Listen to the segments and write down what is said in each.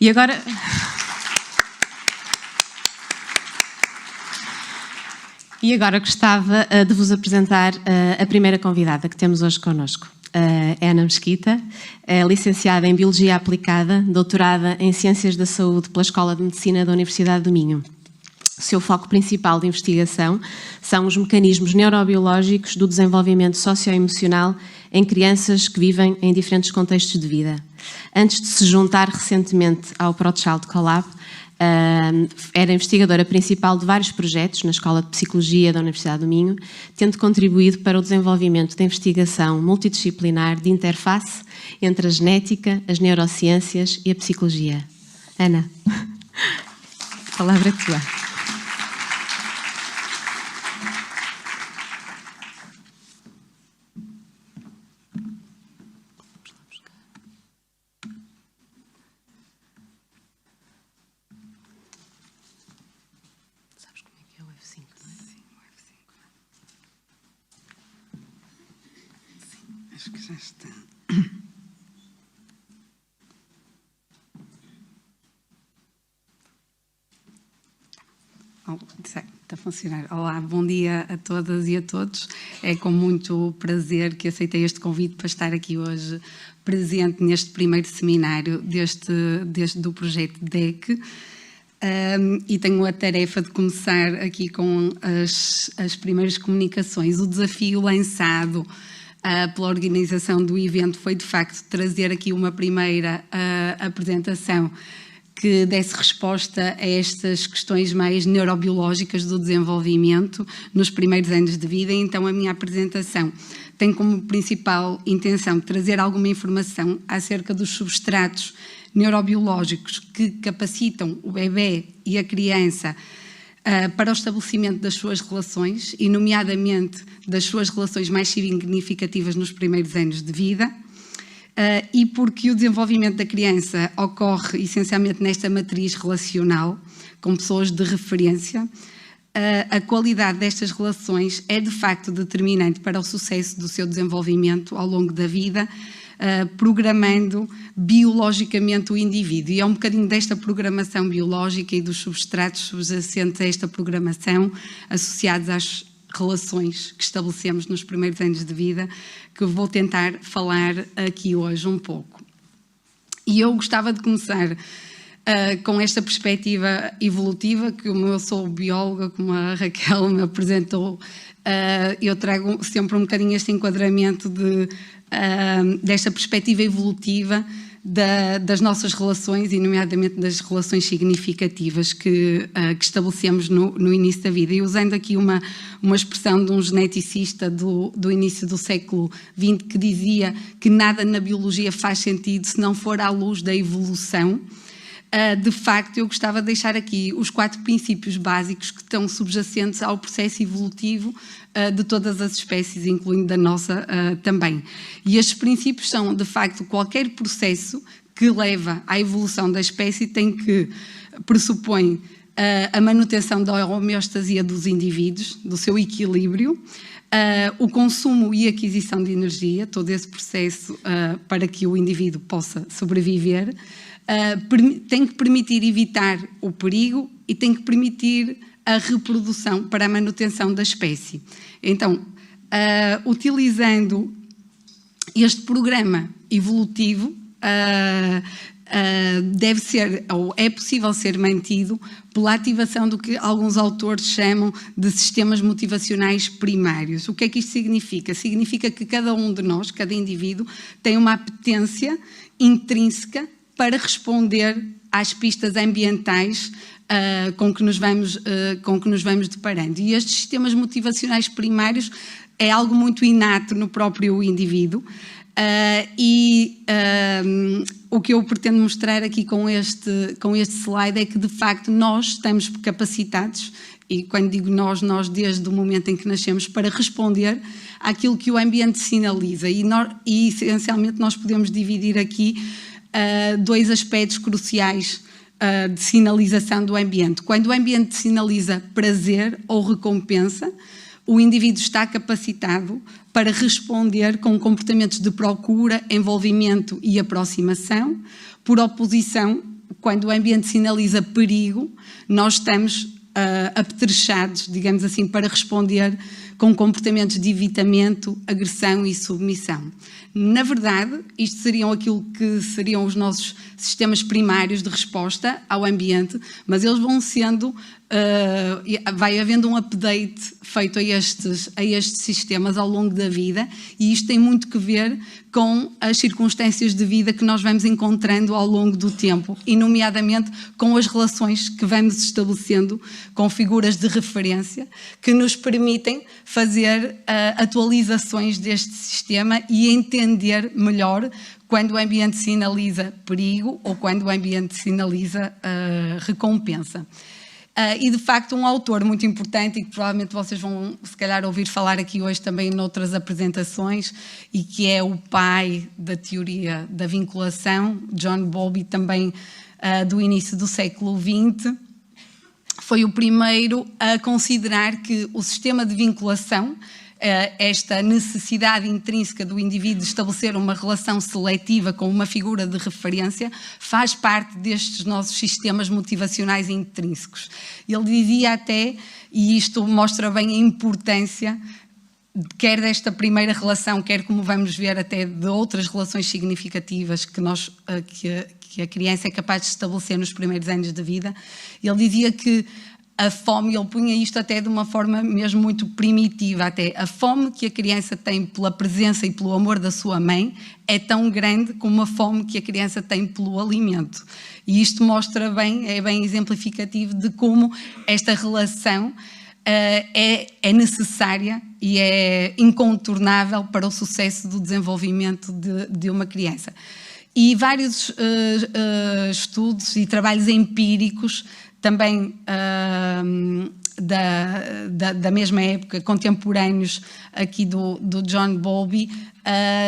E agora... E agora gostava de vos apresentar a primeira convidada que temos hoje connosco. Ana Mesquita, é licenciada em Biologia Aplicada, doutorada em Ciências da Saúde pela Escola de Medicina da Universidade do Minho. O seu foco principal de investigação são os mecanismos neurobiológicos do desenvolvimento socioemocional em crianças que vivem em diferentes contextos de vida. Antes de se juntar recentemente ao ProChild Collab, era investigadora principal de vários projetos na Escola de Psicologia da Universidade do Minho, tendo contribuído para o desenvolvimento de investigação multidisciplinar de interface entre a genética, as neurociências e a psicologia. Ana, a palavra é tua. Acho que já está. Está a funcionar. Olá, bom dia a todas e a todos. É com muito prazer que aceitei este convite para estar aqui hoje presente neste primeiro seminário do projeto DEC. E tenho a tarefa de começar aqui com as primeiras comunicações. O desafio lançado pela organização do evento foi, de facto, trazer aqui uma primeira apresentação que desse resposta a estas questões mais neurobiológicas do desenvolvimento nos primeiros anos de vida. Então, a minha apresentação tem como principal intenção trazer alguma informação acerca dos substratos neurobiológicos que capacitam o bebê e a criança para o estabelecimento das suas relações, e nomeadamente das suas relações mais significativas nos primeiros anos de vida, e porque o desenvolvimento da criança ocorre essencialmente nesta matriz relacional, com pessoas de referência, a qualidade destas relações é de facto determinante para o sucesso do seu desenvolvimento ao longo da vida, programando biologicamente o indivíduo. E é um bocadinho desta programação biológica e dos substratos subjacentes a esta programação, associados às relações que estabelecemos nos primeiros anos de vida, que eu vou tentar falar aqui hoje um pouco. E eu gostava de começar com esta perspectiva evolutiva, que eu sou bióloga, como a Raquel me apresentou, eu trago sempre um bocadinho este enquadramento desta perspectiva evolutiva das nossas relações, e nomeadamente das relações significativas que estabelecemos no início da vida. E usando aqui uma expressão de um geneticista do início do século XX, que dizia que nada na biologia faz sentido se não for à luz da evolução. De facto, eu gostava de deixar aqui os 4 princípios básicos que estão subjacentes ao processo evolutivo de todas as espécies, incluindo da nossa também. E estes princípios são, de facto, qualquer processo que leva à evolução da espécie pressupõe a manutenção da homeostasia dos indivíduos, do seu equilíbrio, o consumo e aquisição de energia, todo esse processo para que o indivíduo possa sobreviver, tem que permitir evitar o perigo e tem que permitir a reprodução para a manutenção da espécie. Então, utilizando este programa evolutivo, deve ser, ou é possível ser mantido pela ativação do que alguns autores chamam de sistemas motivacionais primários. O que é que isto significa? Significa que cada um de nós, cada indivíduo, tem uma apetência intrínseca para responder às pistas ambientais com que nos vamos deparando. E estes sistemas motivacionais primários é algo muito inato no próprio indivíduo. O que eu pretendo mostrar aqui com este slide é que, de facto, nós estamos capacitados, e quando digo nós desde o momento em que nascemos, para responder àquilo que o ambiente sinaliza. E essencialmente, nós podemos dividir aqui 2 aspectos cruciais de sinalização do ambiente. Quando o ambiente sinaliza prazer ou recompensa, o indivíduo está capacitado para responder com comportamentos de procura, envolvimento e aproximação. Por oposição, quando o ambiente sinaliza perigo, nós estamos apetrechados, digamos assim, para responder com comportamentos de evitamento, agressão e submissão. Na verdade, isto seriam aquilo que seriam os nossos sistemas primários de resposta ao ambiente, mas eles vão sendo, vai havendo um update feito a estes sistemas ao longo da vida, e isto tem muito que ver com as circunstâncias de vida que nós vamos encontrando ao longo do tempo, e nomeadamente com as relações que vamos estabelecendo com figuras de referência que nos permitem fazer atualizações deste sistema e entender melhor quando o ambiente sinaliza perigo ou quando o ambiente sinaliza recompensa. E, de facto, um autor muito importante e que provavelmente vocês vão, se calhar, ouvir falar aqui hoje também noutras apresentações, e que é o pai da teoria da vinculação, John Bowlby, também do início do século XX, foi o primeiro a considerar que o sistema de vinculação, esta necessidade intrínseca do indivíduo de estabelecer uma relação seletiva com uma figura de referência, faz parte destes nossos sistemas motivacionais intrínsecos. Ele dizia até, e isto mostra bem a importância, quer desta primeira relação, quer, como vamos ver, até de outras relações significativas que a criança é capaz de estabelecer nos primeiros anos de vida. Ele dizia que a fome, ele punha isto até de uma forma mesmo muito primitiva, até a fome que a criança tem pela presença e pelo amor da sua mãe é tão grande como a fome que a criança tem pelo alimento. E isto mostra bem, é bem exemplificativo de como esta relação é necessária e é incontornável para o sucesso do desenvolvimento de uma criança. E vários estudos e trabalhos empíricos também da mesma época, contemporâneos aqui do John Bowlby,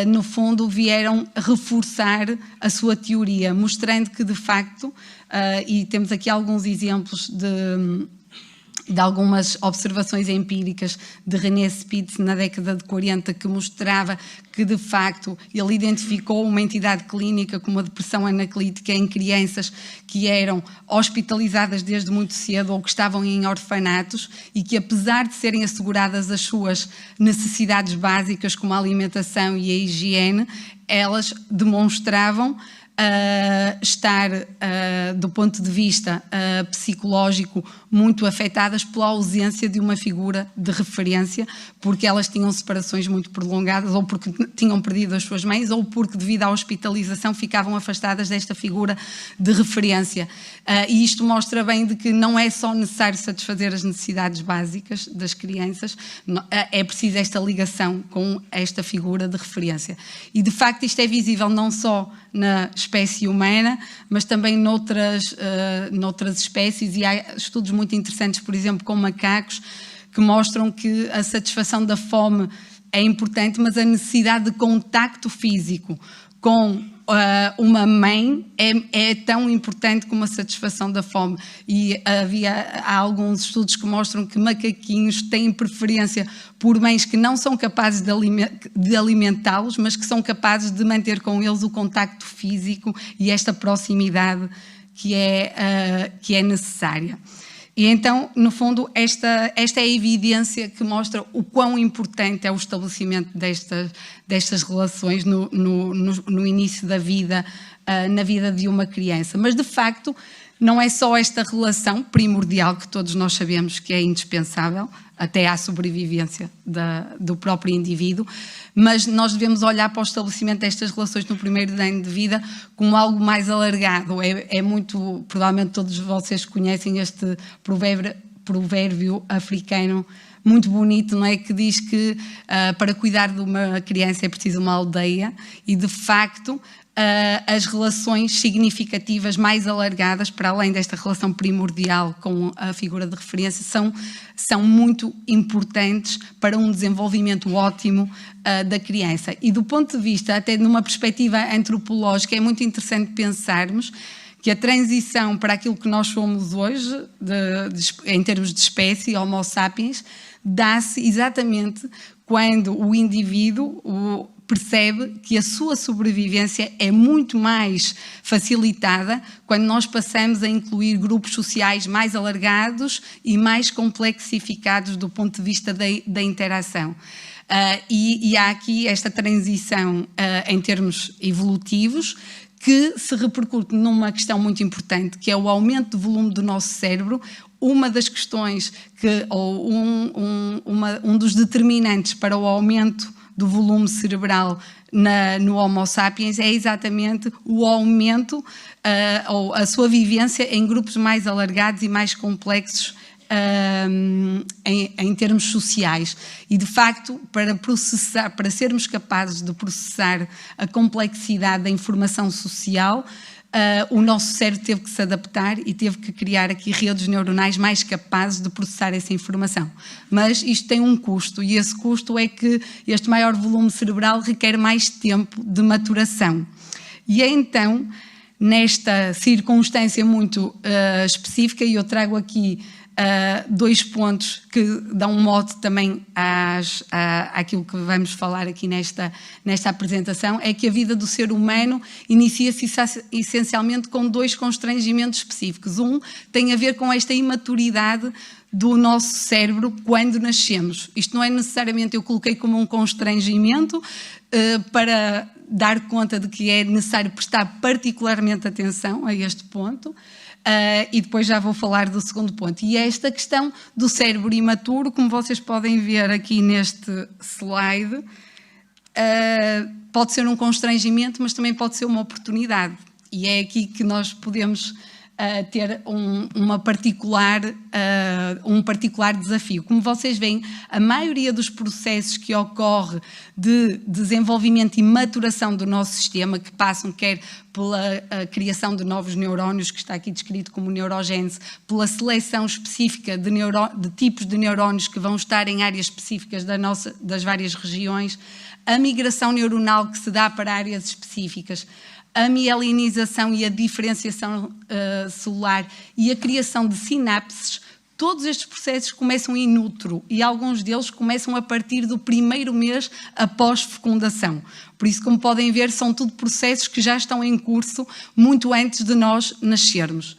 no fundo vieram reforçar a sua teoria, mostrando que, de facto, e temos aqui alguns exemplos de algumas observações empíricas de René Spitz na década de 40, que mostrava que, de facto, ele identificou uma entidade clínica como a depressão anaclítica em crianças que eram hospitalizadas desde muito cedo ou que estavam em orfanatos e que, apesar de serem asseguradas as suas necessidades básicas, como a alimentação e a higiene, elas demonstravam estar, do ponto de vista psicológico, muito afetadas pela ausência de uma figura de referência, porque elas tinham separações muito prolongadas, ou porque tinham perdido as suas mães, ou porque, devido à hospitalização, ficavam afastadas desta figura de referência. E isto mostra bem de que não é só necessário satisfazer as necessidades básicas das crianças, é preciso esta ligação com esta figura de referência. E, de facto, isto é visível não só na espécie humana, mas também noutras espécies, e há estudos muito interessantes, por exemplo, com macacos, que mostram que a satisfação da fome é importante, mas a necessidade de contacto físico com uma mãe é tão importante como a satisfação da fome. E há alguns estudos que mostram que macaquinhos têm preferência por mães que não são capazes de alimentá-los, mas que são capazes de manter com eles o contacto físico e esta proximidade que é necessária. E então, no fundo, esta é a evidência que mostra o quão importante é o estabelecimento destas relações no início da vida, na vida de uma criança. Mas, de facto, não é só esta relação primordial que todos nós sabemos que é indispensável, até à sobrevivência do próprio indivíduo, mas nós devemos olhar para o estabelecimento destas relações no primeiro ano de vida como algo mais alargado. É muito, provavelmente todos vocês conhecem este provérbio africano muito bonito, não é? Que diz que para cuidar de uma criança é preciso uma aldeia, e, de facto, as relações significativas mais alargadas, para além desta relação primordial com a figura de referência, são muito importantes para um desenvolvimento ótimo da criança. E, do ponto de vista, até numa perspectiva antropológica, é muito interessante pensarmos que a transição para aquilo que nós somos hoje, em termos de espécie, Homo sapiens, dá-se exatamente quando o indivíduo percebe que a sua sobrevivência é muito mais facilitada quando nós passamos a incluir grupos sociais mais alargados e mais complexificados do ponto de vista da interação. E há aqui esta transição em termos evolutivos que se repercute numa questão muito importante, que é o aumento do volume do nosso cérebro. Uma das questões, ou um dos determinantes para o aumento do volume cerebral no Homo sapiens é exatamente o aumento ou a sua vivência em grupos mais alargados e mais complexos em termos sociais. E, de facto, para sermos capazes de processar a complexidade da informação social, o nosso cérebro teve que se adaptar e teve que criar aqui redes neuronais mais capazes de processar essa informação. Mas isto tem um custo, e esse custo é que este maior volume cerebral requer mais tempo de maturação. E é então, nesta circunstância muito específica, e eu trago aqui dois pontos que dão mote também àquilo que vamos falar aqui nesta apresentação, é que a vida do ser humano inicia-se essencialmente com dois constrangimentos específicos. Um tem a ver com esta imaturidade do nosso cérebro quando nascemos. Isto não é necessariamente, eu coloquei como um constrangimento para dar conta de que é necessário prestar particularmente atenção a este ponto. E depois já vou falar do segundo ponto. E é esta questão do cérebro imaturo, como vocês podem ver aqui neste slide, pode ser um constrangimento, mas também pode ser uma oportunidade. E é aqui que nós podemos ter um particular desafio. Como vocês veem, a maioria dos processos que ocorre de desenvolvimento e maturação do nosso sistema, que passam quer pela criação de novos neurónios, que está aqui descrito como neurogênese, pela seleção específica de tipos de neurónios que vão estar em áreas específicas das várias regiões, a migração neuronal que se dá para áreas específicas, a mielinização e a diferenciação celular e a criação de sinapses, todos estes processos começam in utero e alguns deles começam a partir do primeiro mês após fecundação. Por isso, como podem ver, são tudo processos que já estão em curso muito antes de nós nascermos.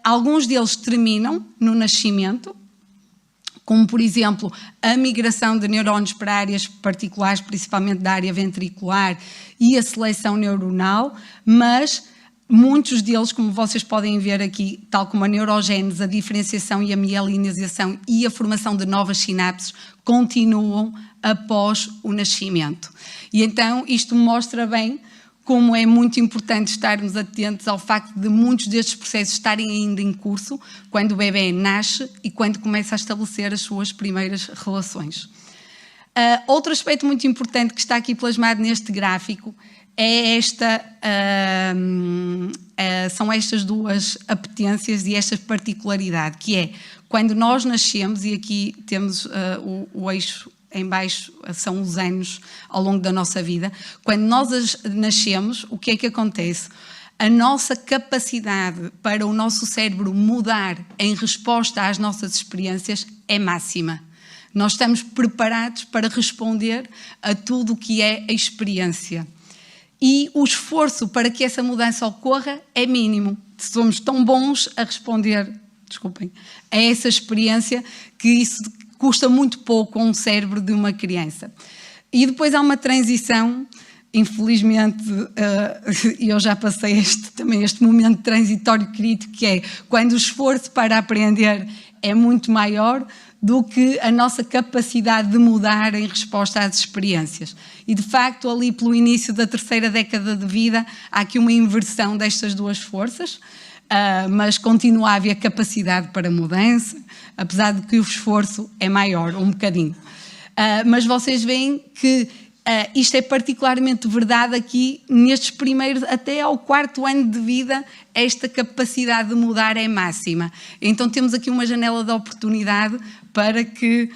Alguns deles terminam no nascimento, como, por exemplo, a migração de neurónios para áreas particulares, principalmente da área ventricular, e a seleção neuronal, mas muitos deles, como vocês podem ver aqui, tal como a neurogênese, a diferenciação e a mielinização e a formação de novas sinapses, continuam após o nascimento. E então isto mostra bem como é muito importante estarmos atentos ao facto de muitos destes processos estarem ainda em curso quando o bebê nasce e quando começa a estabelecer as suas primeiras relações. Outro aspecto muito importante que está aqui plasmado neste gráfico é são estas duas apetências e esta particularidade, que é quando nós nascemos, e aqui temos o eixo em baixo, são os anos ao longo da nossa vida. Quando nós nascemos, o que é que acontece? A nossa capacidade para o nosso cérebro mudar em resposta às nossas experiências é máxima. Nós estamos preparados para responder a tudo o que é a experiência. E o esforço para que essa mudança ocorra é mínimo. Somos tão bons a responder, a essa experiência que isso custa muito pouco a um cérebro de uma criança. E depois há uma transição, infelizmente, eu já passei também este momento transitório crítico, que é quando o esforço para aprender é muito maior do que a nossa capacidade de mudar em resposta às experiências. E, de facto, ali pelo início da terceira década de vida, há aqui uma inversão destas duas forças, mas continua a haver capacidade para mudança, apesar de que o esforço é maior, um bocadinho. Mas vocês veem que isto é particularmente verdade aqui nestes primeiros, até ao 4º ano de vida, esta capacidade de mudar é máxima. Então temos aqui uma janela de oportunidade para que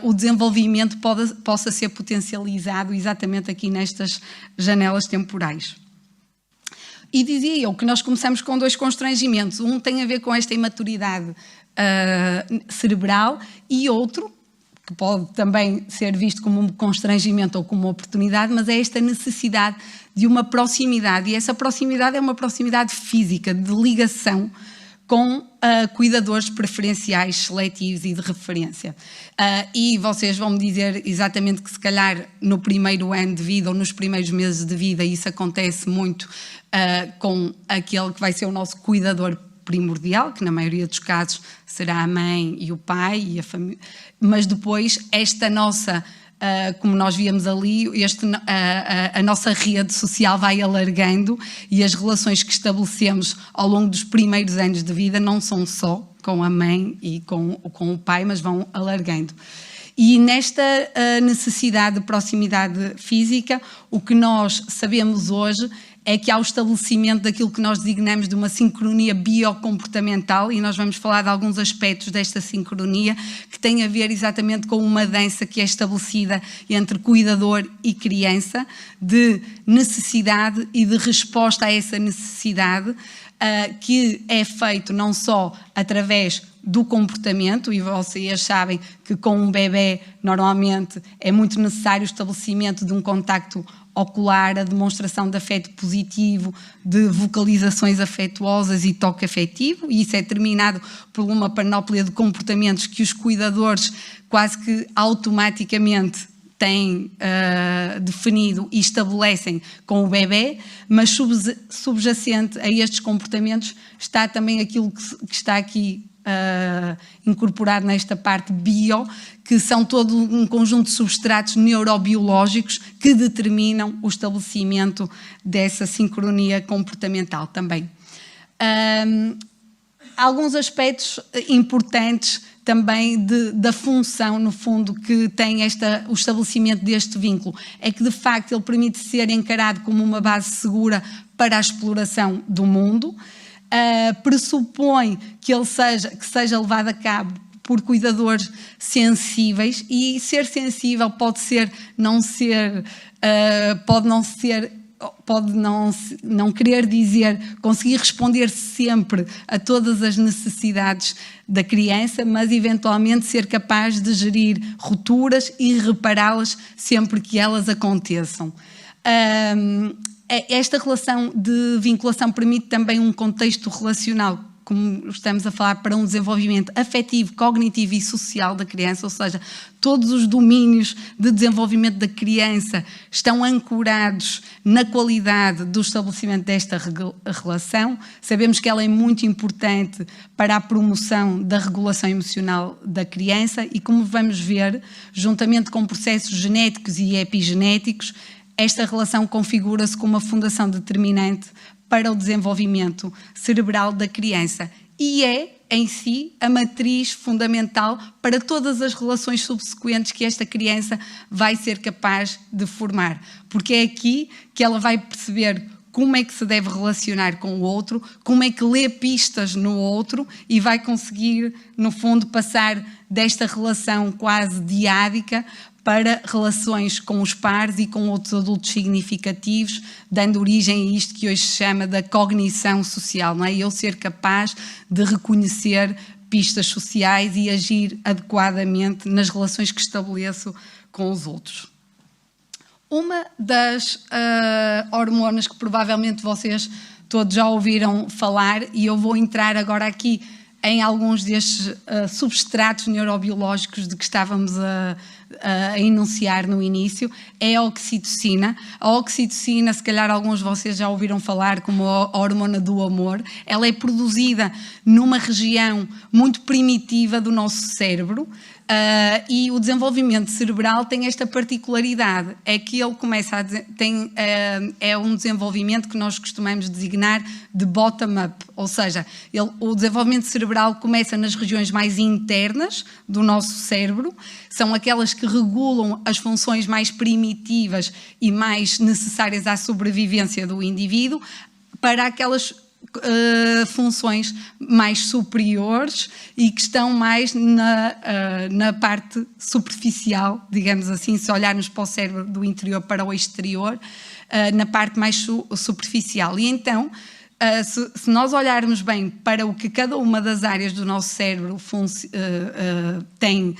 o desenvolvimento possa ser potencializado exatamente aqui nestas janelas temporais. E dizia eu que nós começamos com dois constrangimentos. Um tem a ver com esta imaturidade cerebral e outro, que pode também ser visto como um constrangimento ou como uma oportunidade, mas é esta necessidade de uma proximidade, e essa proximidade é uma proximidade física, de ligação com cuidadores preferenciais, seletivos e de referência. E vocês vão me dizer exatamente que se calhar no primeiro ano de vida ou nos primeiros meses de vida isso acontece muito com aquele que vai ser o nosso cuidador primordial, que na maioria dos casos será a mãe e o pai e a família, mas depois esta nossa, como nós víamos ali, a nossa rede social vai alargando e as relações que estabelecemos ao longo dos primeiros anos de vida não são só com a mãe e com o pai, mas vão alargando. E nesta necessidade de proximidade física, o que nós sabemos hoje é que há o estabelecimento daquilo que nós designamos de uma sincronia biocomportamental, e nós vamos falar de alguns aspectos desta sincronia que tem a ver exatamente com uma dança que é estabelecida entre cuidador e criança, de necessidade e de resposta a essa necessidade, que é feito não só através do comportamento, e vocês sabem que com um bebê normalmente é muito necessário o estabelecimento de um contacto ocular, a demonstração de afeto positivo, de vocalizações afetuosas e toque afetivo, e isso é determinado por uma panóplia de comportamentos que os cuidadores quase que automaticamente têm definido e estabelecem com o bebê, mas subjacente a estes comportamentos está também aquilo que está aqui incorporado nesta parte bio, que são todo um conjunto de substratos neurobiológicos que determinam o estabelecimento dessa sincronia comportamental também. Alguns aspectos importantes também da função, no fundo, que tem o estabelecimento deste vínculo, é que de facto ele permite ser encarado como uma base segura para a exploração do mundo, pressupõe que seja levado a cabo por cuidadores sensíveis, e ser sensível pode não querer dizer conseguir responder sempre a todas as necessidades da criança, mas eventualmente ser capaz de gerir rupturas e repará-las sempre que elas aconteçam. Esta relação de vinculação permite também um contexto relacional, como estamos a falar, para um desenvolvimento afetivo, cognitivo e social da criança, ou seja, todos os domínios de desenvolvimento da criança estão ancorados na qualidade do estabelecimento desta relação. Sabemos que ela é muito importante para a promoção da regulação emocional da criança e, como vamos ver, juntamente com processos genéticos e epigenéticos, esta relação configura-se como uma fundação determinante para o desenvolvimento cerebral da criança e é, em si, a matriz fundamental para todas as relações subsequentes que esta criança vai ser capaz de formar, porque é aqui que ela vai perceber como é que se deve relacionar com o outro, como é que lê pistas no outro e vai conseguir, no fundo, passar desta relação quase diádica para relações com os pares e com outros adultos significativos, dando origem a isto que hoje se chama da cognição social, não é? Eu ser capaz de reconhecer pistas sociais e agir adequadamente nas relações que estabeleço com os outros. Uma das hormonas que provavelmente vocês todos já ouviram falar, e eu vou entrar agora aqui em alguns destes substratos neurobiológicos de que estávamos a enunciar no início, é a oxitocina. A oxitocina, se calhar alguns de vocês já ouviram falar como a hormona do amor. Ela é produzida numa região muito primitiva do nosso cérebro, e o desenvolvimento cerebral tem esta particularidade, é que ele começa é um desenvolvimento que nós costumamos designar de bottom-up, ou seja, o desenvolvimento cerebral começa nas regiões mais internas do nosso cérebro, são aquelas que regulam as funções mais primitivas e mais necessárias à sobrevivência do indivíduo, para aquelas funções mais superiores e que estão mais na parte superficial, digamos assim, se olharmos para o cérebro do interior para o exterior, na parte mais superficial. E então, se nós olharmos bem para o que cada uma das áreas do nosso cérebro tem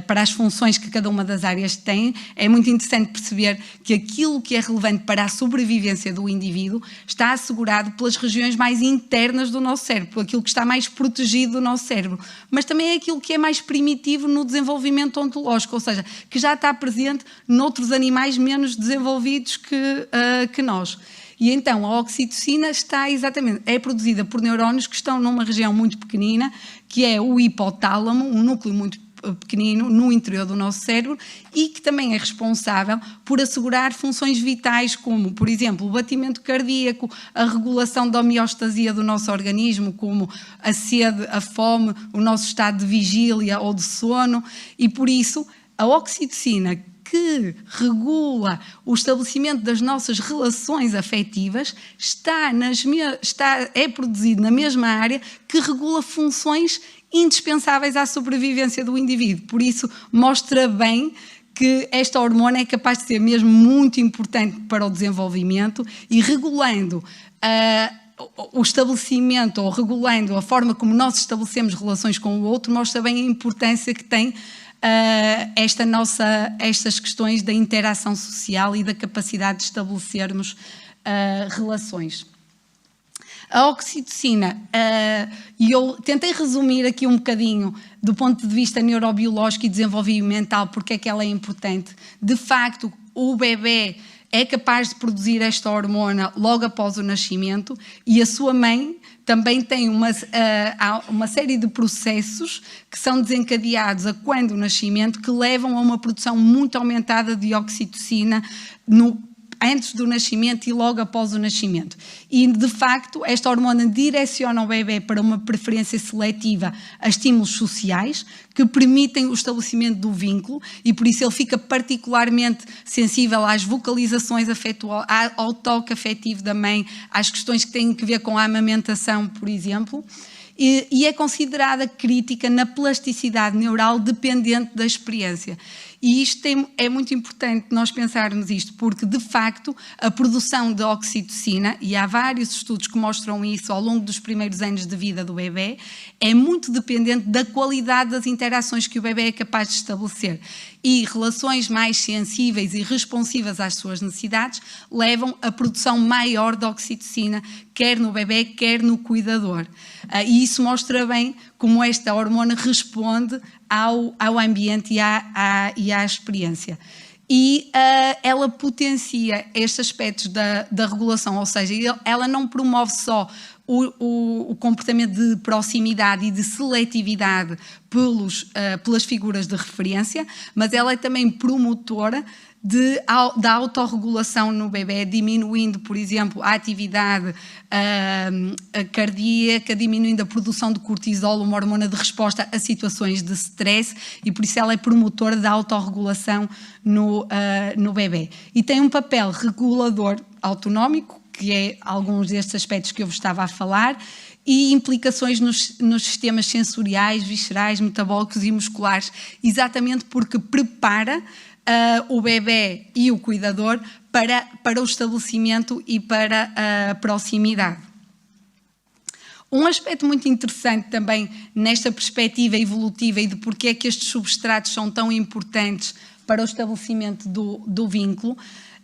para as funções que cada uma das áreas tem, é muito interessante perceber que aquilo que é relevante para a sobrevivência do indivíduo está assegurado pelas regiões mais internas do nosso cérebro, por aquilo que está mais protegido do nosso cérebro, mas também é aquilo que é mais primitivo no desenvolvimento ontológico, ou seja, que já está presente noutros animais menos desenvolvidos que nós. E então a oxitocina é produzida por neurónios que estão numa região muito pequenina, que é o hipotálamo, um núcleo muito pequenino no interior do nosso cérebro, e que também é responsável por assegurar funções vitais como, por exemplo, o batimento cardíaco, a regulação da homeostasia do nosso organismo, como a sede, a fome, o nosso estado de vigília ou de sono, e por isso a oxitocina, que regula o estabelecimento das nossas relações afetivas, é produzido na mesma área que regula funções indispensáveis à sobrevivência do indivíduo. Por isso, mostra bem que esta hormona é capaz de ser mesmo muito importante para o desenvolvimento e regulando o estabelecimento ou regulando a forma como nós estabelecemos relações com o outro, mostra bem a importância que tem estas questões da interação social e da capacidade de estabelecermos relações. A oxitocina, e eu tentei resumir aqui um bocadinho do ponto de vista neurobiológico e desenvolvimental porque é que ela é importante. De facto, o bebê é capaz de produzir esta hormona logo após o nascimento e a sua mãe também tem uma série de processos que são desencadeados a quando o nascimento que levam a uma produção muito aumentada de oxitocina antes do nascimento e logo após o nascimento. E, de facto, esta hormona direciona o bebê para uma preferência seletiva a estímulos sociais que permitem o estabelecimento do vínculo e, por isso, ele fica particularmente sensível às vocalizações afetuosas, ao toque afetivo da mãe, às questões que têm a ver com a amamentação, por exemplo. E é considerada crítica na plasticidade neural dependente da experiência. E isto é muito importante nós pensarmos isto, porque, de facto, a produção de oxitocina, e há vários estudos que mostram isso ao longo dos primeiros anos de vida do bebê, é muito dependente da qualidade das interações que o bebê é capaz de estabelecer. E relações mais sensíveis e responsivas às suas necessidades levam a produção maior de oxitocina, quer no bebê, quer no cuidador. E isso mostra bem como esta hormona responde ao ambiente e à experiência. E ela potencia estes aspectos da regulação, ou seja, ela não promove só o comportamento de proximidade e de seletividade pelas figuras de referência, mas ela é também promotora da autorregulação no bebê, diminuindo, por exemplo, a atividade cardíaca, diminuindo a produção de cortisol, uma hormona de resposta a situações de stress, e por isso ela é promotora da autorregulação no bebê. E tem um papel regulador autonómico, que é alguns destes aspectos que eu vos estava a falar, e implicações nos sistemas sensoriais, viscerais, metabólicos e musculares, exatamente porque prepara o bebê e o cuidador para o estabelecimento e para a proximidade. Um aspecto muito interessante também nesta perspectiva evolutiva e de porque é que estes substratos são tão importantes para o estabelecimento do vínculo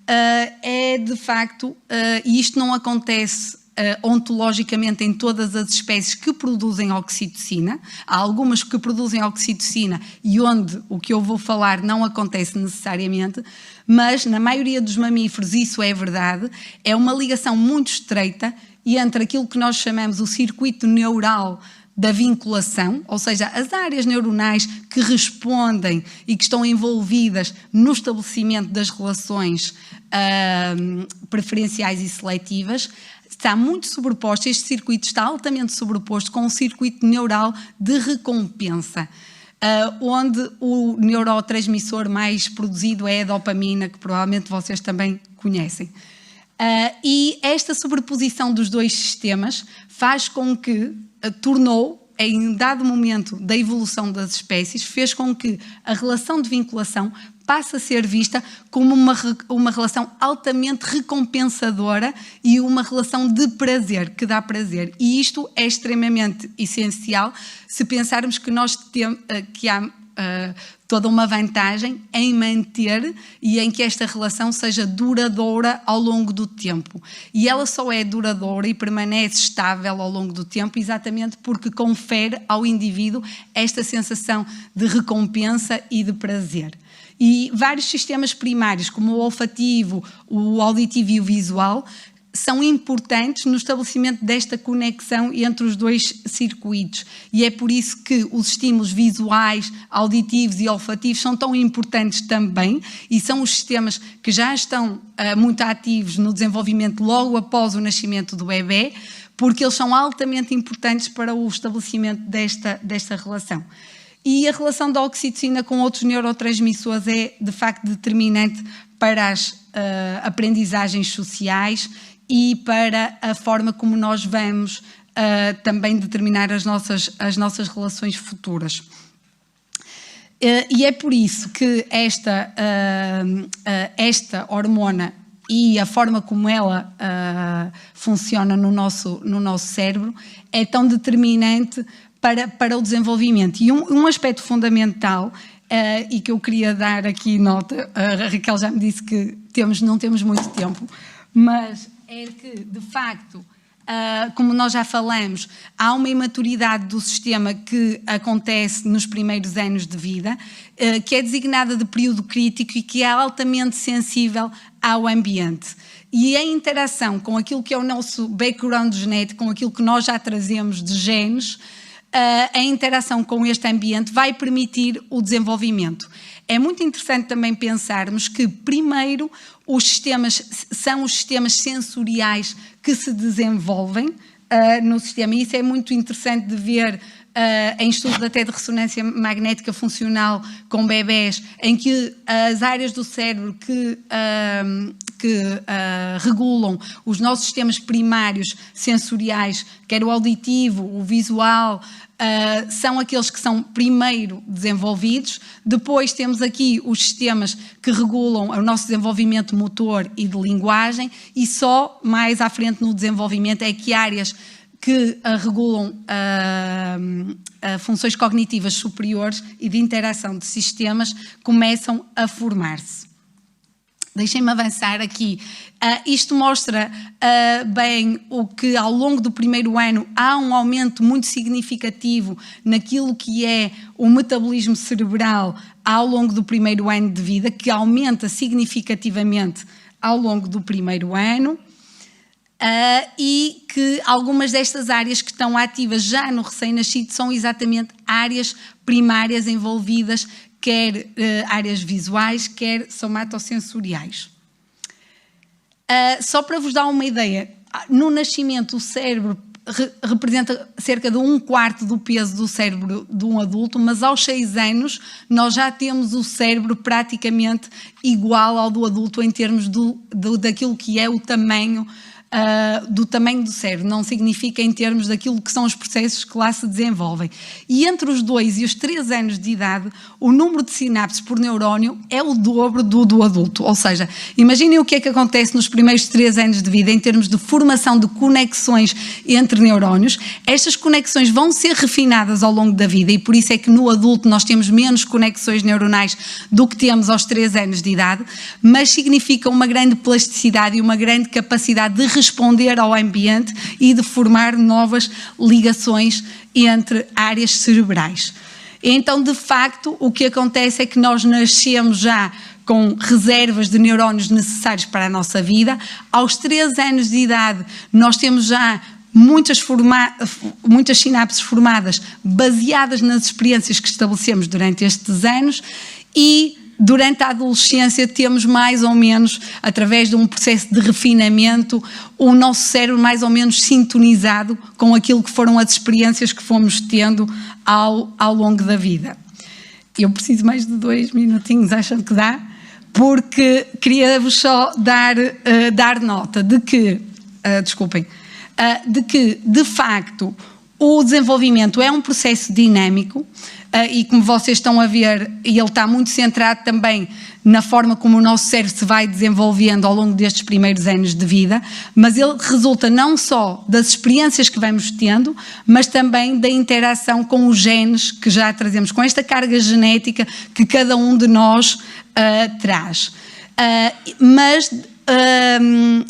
é, de facto, e isto não acontece ontologicamente em todas as espécies que produzem oxitocina. Há algumas que produzem oxitocina e onde o que eu vou falar não acontece necessariamente, mas na maioria dos mamíferos isso é verdade. É uma ligação muito estreita entre aquilo que nós chamamos o circuito neural da vinculação, ou seja, as áreas neuronais que respondem e que estão envolvidas no estabelecimento das relações preferenciais e seletivas, está muito sobreposto, este circuito está altamente sobreposto com um circuito neural de recompensa, onde o neurotransmissor mais produzido é a dopamina, que provavelmente vocês também conhecem. E esta sobreposição dos dois sistemas faz com que, em um dado momento da evolução das espécies, fez com que a relação de vinculação passe a ser vista como uma relação altamente recompensadora e uma relação de prazer, que dá prazer. E isto é extremamente essencial se pensarmos que há toda uma vantagem em manter e em que esta relação seja duradoura ao longo do tempo. E ela só é duradoura e permanece estável ao longo do tempo exatamente porque confere ao indivíduo esta sensação de recompensa e de prazer. E vários sistemas primários, como o olfativo, o auditivo e o visual, são importantes no estabelecimento desta conexão entre os dois circuitos. E é por isso que os estímulos visuais, auditivos e olfativos são tão importantes também e são os sistemas que já estão muito ativos no desenvolvimento logo após o nascimento do bebê, porque eles são altamente importantes para o estabelecimento desta relação. E a relação da oxitocina com outros neurotransmissores é, de facto, determinante para as aprendizagens sociais e para a forma como nós vamos também determinar as nossas relações futuras. E é por isso que esta hormona e a forma como ela funciona no nosso cérebro é tão determinante para o desenvolvimento. E um aspecto fundamental e que eu queria dar aqui nota, a Raquel já me disse que não temos muito tempo, mas é que, de facto, como nós já falamos, há uma imaturidade do sistema que acontece nos primeiros anos de vida, que é designada de período crítico e que é altamente sensível ao ambiente. E a interação com aquilo que é o nosso background genético, com aquilo que nós já trazemos de genes, a interação com este ambiente vai permitir o desenvolvimento. É muito interessante também pensarmos que, primeiro, os sistemas são os sistemas sensoriais que se desenvolvem no sistema. E isso é muito interessante de ver em estudos até de ressonância magnética funcional com bebés, em que as áreas do cérebro que regulam os nossos sistemas primários sensoriais, quer o auditivo, o visual, são aqueles que são primeiro desenvolvidos. Depois temos aqui os sistemas que regulam o nosso desenvolvimento motor e de linguagem, e só mais à frente no desenvolvimento é que áreas que regulam funções cognitivas superiores e de interação de sistemas começam a formar-se. Deixem-me avançar aqui. Isto mostra bem o que ao longo do primeiro ano há um aumento muito significativo naquilo que é o metabolismo cerebral ao longo do primeiro ano de vida, que aumenta significativamente ao longo do primeiro ano. E que algumas destas áreas que estão ativas já no recém-nascido são exatamente áreas primárias envolvidas, quer áreas visuais, quer somatosensoriais. Só para vos dar uma ideia, no nascimento o cérebro representa cerca de 1/4 do peso do cérebro de um adulto, mas aos 6 anos nós já temos o cérebro praticamente igual ao do adulto em termos daquilo que é o tamanho do tamanho do cérebro, não significa em termos daquilo que são os processos que lá se desenvolvem. E entre os 2 e os 3 anos de idade, o número de sinapses por neurónio é o dobro do adulto. Ou seja, imaginem o que é que acontece nos primeiros 3 anos de vida em termos de formação de conexões entre neurónios. Estas conexões vão ser refinadas ao longo da vida e por isso é que no adulto nós temos menos conexões neuronais do que temos aos 3 anos de idade, mas significa uma grande plasticidade e uma grande capacidade de responder ao ambiente e de formar novas ligações entre áreas cerebrais. Então, de facto, o que acontece é que nós nascemos já com reservas de neurónios necessários para a nossa vida. Aos 3 anos de idade, nós temos já muitas sinapses formadas baseadas nas experiências que estabelecemos durante estes anos e durante a adolescência temos mais ou menos, através de um processo de refinamento, o nosso cérebro mais ou menos sintonizado com aquilo que foram as experiências que fomos tendo ao longo da vida. Eu preciso mais de 2 minutinhos, acham que dá? Porque queria-vos só dar nota de que, de que, de facto, O desenvolvimento é um processo dinâmico e, como vocês estão a ver, ele está muito centrado também na forma como o nosso cérebro se vai desenvolvendo ao longo destes primeiros anos de vida, mas ele resulta não só das experiências que vamos tendo, mas também da interação com os genes que já trazemos, com esta carga genética que cada um de nós traz.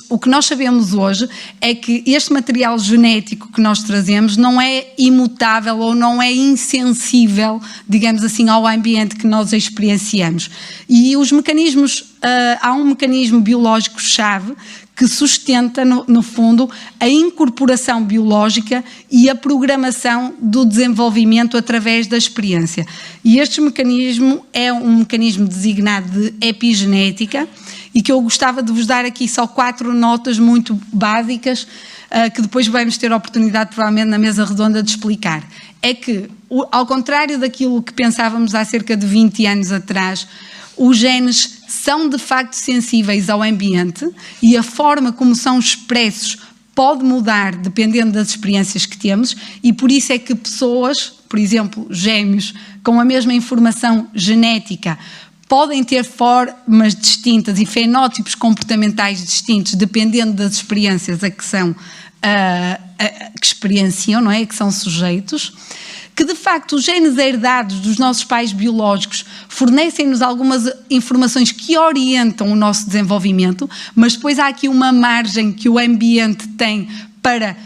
O que nós sabemos hoje é que este material genético que nós trazemos não é imutável ou não é insensível, digamos assim, ao ambiente que nós experienciamos. E os mecanismos, há um mecanismo biológico-chave que sustenta, no fundo, a incorporação biológica e a programação do desenvolvimento através da experiência. E este mecanismo é um mecanismo designado de epigenética, e que eu gostava de vos dar aqui só 4 notas muito básicas, que depois vamos ter a oportunidade, provavelmente, na mesa redonda de explicar. É que, ao contrário daquilo que pensávamos há cerca de 20 anos atrás, os genes são de facto sensíveis ao ambiente e a forma como são expressos pode mudar dependendo das experiências que temos, e por isso é que pessoas, por exemplo, gêmeos, com a mesma informação genética, podem ter formas distintas e fenótipos comportamentais distintos dependendo das experiências a que são, que experienciam, não é? Que são sujeitos. Que de facto os genes herdados dos nossos pais biológicos fornecem-nos algumas informações que orientam o nosso desenvolvimento, mas depois há aqui uma margem que o ambiente tem para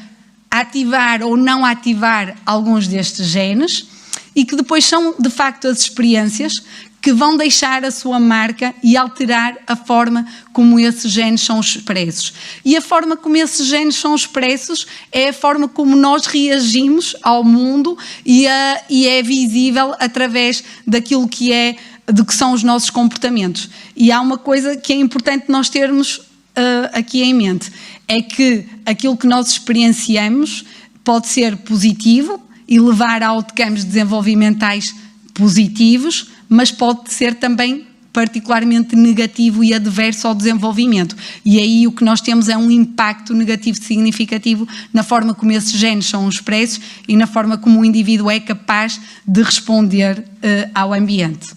ativar ou não ativar alguns destes genes, e que depois são de facto as experiências que vão deixar a sua marca e alterar a forma como esses genes são expressos. E a forma como esses genes são expressos é a forma como nós reagimos ao mundo e é visível através daquilo do que são os nossos comportamentos. E há uma coisa que é importante nós termos aqui em mente, é que aquilo que nós experienciamos pode ser positivo e levar a outcomes desenvolvimentais positivos, mas pode ser também particularmente negativo e adverso ao desenvolvimento. E aí o que nós temos é um impacto negativo significativo na forma como esses genes são expressos e na forma como o indivíduo é capaz de responder ao ambiente.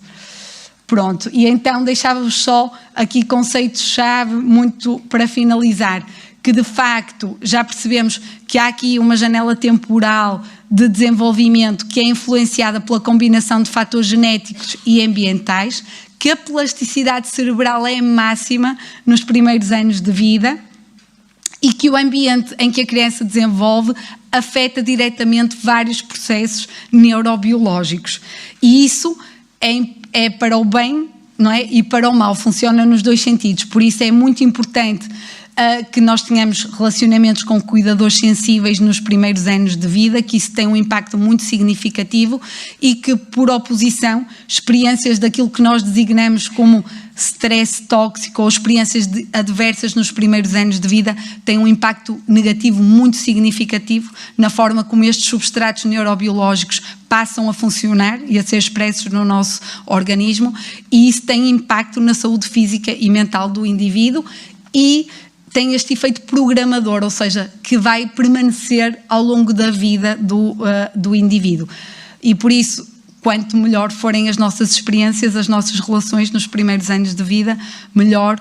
Pronto, e então deixava-vos só aqui conceitos-chave muito para finalizar, que de facto já percebemos que há aqui uma janela temporal de desenvolvimento que é influenciada pela combinação de fatores genéticos e ambientais, que a plasticidade cerebral é máxima nos primeiros anos de vida e que o ambiente em que a criança desenvolve afeta diretamente vários processos neurobiológicos. E isso é para o bem, não é? E para o mal, funciona nos dois sentidos. Por isso é muito importante que nós tenhamos relacionamentos com cuidadores sensíveis nos primeiros anos de vida, que isso tem um impacto muito significativo e que, por oposição, experiências daquilo que nós designamos como stress tóxico ou experiências adversas nos primeiros anos de vida têm um impacto negativo muito significativo na forma como estes substratos neurobiológicos passam a funcionar e a ser expressos no nosso organismo, e isso tem impacto na saúde física e mental do indivíduo e tem este efeito programador, ou seja, que vai permanecer ao longo da vida do indivíduo. E por isso, quanto melhor forem as nossas experiências, as nossas relações nos primeiros anos de vida, melhor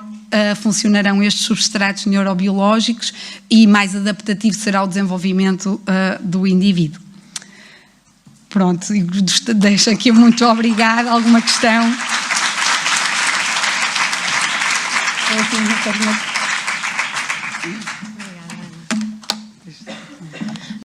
funcionarão estes substratos neurobiológicos e mais adaptativo será o desenvolvimento do indivíduo. Pronto, deixo aqui muito obrigada. Alguma questão? É assim,